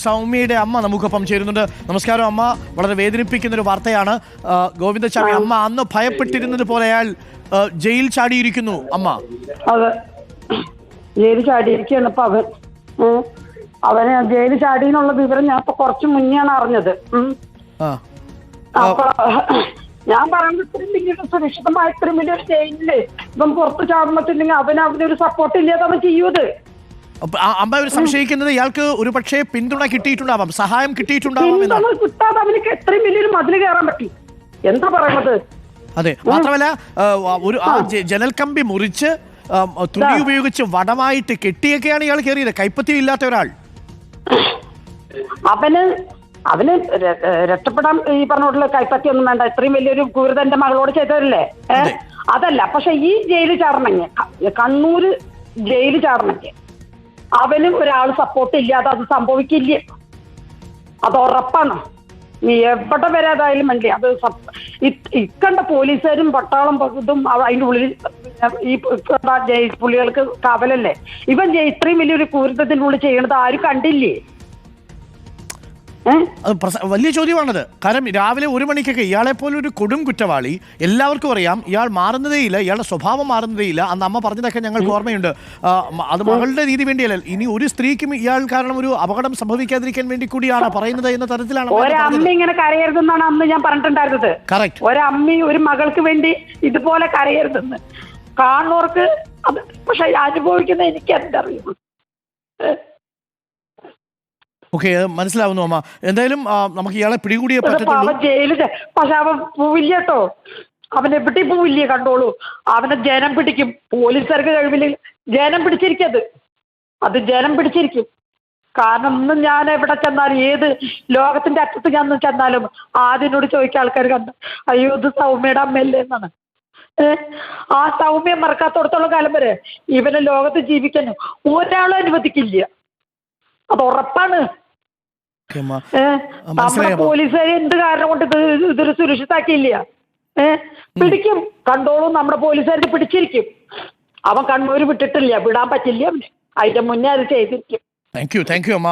സൗമ്യയുടെ അമ്മ നമുക്കൊപ്പം ചേരുന്നുണ്ട്. നമസ്കാരം അമ്മ. വളരെ വേദനിപ്പിക്കുന്ന ഒരു വാർത്തയാണ്. ഗോവിന്ദസ്വാമി അമ്മ അന്ന് ഭയപ്പെട്ടിരുന്നത് പോലെ അയാൾ ജയിൽ ചാടിയിരിക്കുന്നു. അമ്മ അതെ, ജയിൽ ചാടിയിരിക്കുകയാണ് ഇപ്പൊ അവന് ജയിൽ ചാടിയെന്നുള്ള വിവരം ഞാൻ ഇപ്പൊ കുറച്ച് മുന്നെയാണ് അറിഞ്ഞത്. അപ്പൊ ഞാൻ പറയുന്നത് ഇത്രയും വലിയൊരു സുരക്ഷിതമായ ഇത്രയും വലിയൊരു ജയിലില് ഇപ്പം പുറത്ത് ചാടുമ്പോഴത്തേക്ക് അവനൊരു സപ്പോർട്ട് ഇല്ലാതെ അവൻ ചെയ്യൂത്. അമ്മ ഒരു സംശയിക്കുന്നത് ഇയാൾക്ക് ഒരു പക്ഷേ പിന്തുണ കിട്ടിയിട്ടുണ്ടാവാം, സഹായം കിട്ടിയിട്ടുണ്ടാവാം. കിട്ടാതെ അവനക്ക് എത്രയും വലിയൊരു മതില് കയറാൻ പറ്റി. എന്താ പറയുന്നത്? അതെ, മാത്രമല്ല ഒരു ജനൽ കമ്പി മുറിച്ച് തുണി ഉപയോഗിച്ച് വടമായിട്ട് കെട്ടിയൊക്കെയാണ് ഇയാൾ കയറിയത്. കൈപ്പത്തിയും ഇല്ലാത്ത ഒരാൾ. അവന് രക്ഷപ്പെടാൻ ഈ പറഞ്ഞോട്ടുള്ള കൈപ്പത്തി ഒന്നും വേണ്ട. ഇത്രയും വലിയൊരു ക്രൂരത എന്റെ മകളോട് ചെയ്തതല്ലേ? അതല്ല, പക്ഷെ ഈ ജയിലിൽ ചാടണമെങ്കിൽ, കണ്ണൂര് ജയിലിൽ ചാടണമെങ്കിൽ അവനും ഒരാൾ സപ്പോർട്ട് ഇല്ലാതെ അത് സംഭവിക്കില്ല. അത് ഉറപ്പാണ്. നീ എവിടെ വരെ അതായാലും വേണ്ടി അത് ഇക്കണ്ട പോലീസുകാരും പട്ടാളം ഇതും അതിന്റെ ഉള്ളിൽ ഈ പുള്ളികൾക്ക് കാവലല്ലേ. ഇവൻ ഇത്രയും വലിയൊരു ക്രൂരത്തിനുള്ളിൽ ചെയ്യണത് ആരും കണ്ടില്ലേ? വലിയ ചോദ്യമാണത്. കാരണം രാവിലെ 1 മണിക്കൊക്കെ ഇയാളെ പോലെ ഒരു കൊടും കുറ്റവാളി, എല്ലാവർക്കും അറിയാം, ഇയാൾ മാറുന്നതേയില്ല, ഇയാളുടെ സ്വഭാവം മാറുന്നതേയില്ല. അന്ന് അമ്മ പറഞ്ഞതൊക്കെ ഞങ്ങൾക്ക് ഓർമ്മയുണ്ട്. അത് മകളുടെ രീതി വേണ്ടിയല്ല, ഇനി ഒരു സ്ത്രീക്കും ഇയാൾ കാരണം ഒരു അപകടം സംഭവിക്കാതിരിക്കാൻ വേണ്ടി കൂടിയാണ് പറയുന്നത് എന്ന തരത്തിലാണ്. ഒരമ്മ ഇങ്ങനെ കരയരുതെന്നാണ് അന്ന് ഞാൻ പറഞ്ഞിട്ടുണ്ടായിരുന്നത്. കറക്റ്റ്. ഒരമ്മ ഒരു മകൾക്ക് വേണ്ടി ഇതുപോലെ കരയരുതെന്ന് കാണുന്നവർക്ക് അത്, പക്ഷെ അനുഭവിക്കുന്ന എനിക്ക് എന്തറിയുള്ളൂ. ഓക്കെ, മനസ്സിലാവുന്നു അമ്മ. എന്തായാലും നമുക്ക് ഇയാളെ പിടികൂടിയേ പറ്റത്തുള്ളൂ. ജയിലിൽ പക്ഷെ അവൻ പോവില്ല കേട്ടോ. അവൻ എവിടെ പോവില്ലേ? കണ്ടോളൂ, അവനെ ജനം പിടിക്കും. പോലീസുകാർക്ക് കഴിവില്ല, ജനം പിടിച്ചിരിക്കത്. അത് ജനം പിടിച്ചിരിക്കും. കാരണം ഇന്നും ഞാൻ എവിടെ ചെന്നാലും, ഏത് ലോകത്തിന്റെ അറ്റത്ത് ഞാൻ ചെന്നാലും ആദ്യനോട് ചോദിക്കാൻ ആൾക്കാർ കണ്ട, അയ്യോ ഇത് സൗമ്യയുടെ അമ്മയല്ലേ എന്നാണ്. ആ സൗമ്യ മറക്കാത്തോടത്തോളം കാലം വരെ ഇവനെ ലോകത്ത് ജീവിക്കാൻ ഒരാളും അനുവദിക്കില്ല. അത് ഉറപ്പാണ്. നമ്മുടെ പോലീസുകാർ എന്ത് കാരണം കൊണ്ട് ഇതൊരു സുരക്ഷിതാക്കിയില്ല. പിടിക്കും, കണ്ടോളും. നമ്മുടെ പോലീസുകാർക്ക് പിടിച്ചിരിക്കും. അവൻ കണ്ണൂര് വിട്ടിട്ടില്ല, വിടാൻ പറ്റില്ല അവന്. അതിന്റെ മുന്നേ അത് ചെയ്തിരിക്കും. താങ്ക് യു അമ്മ.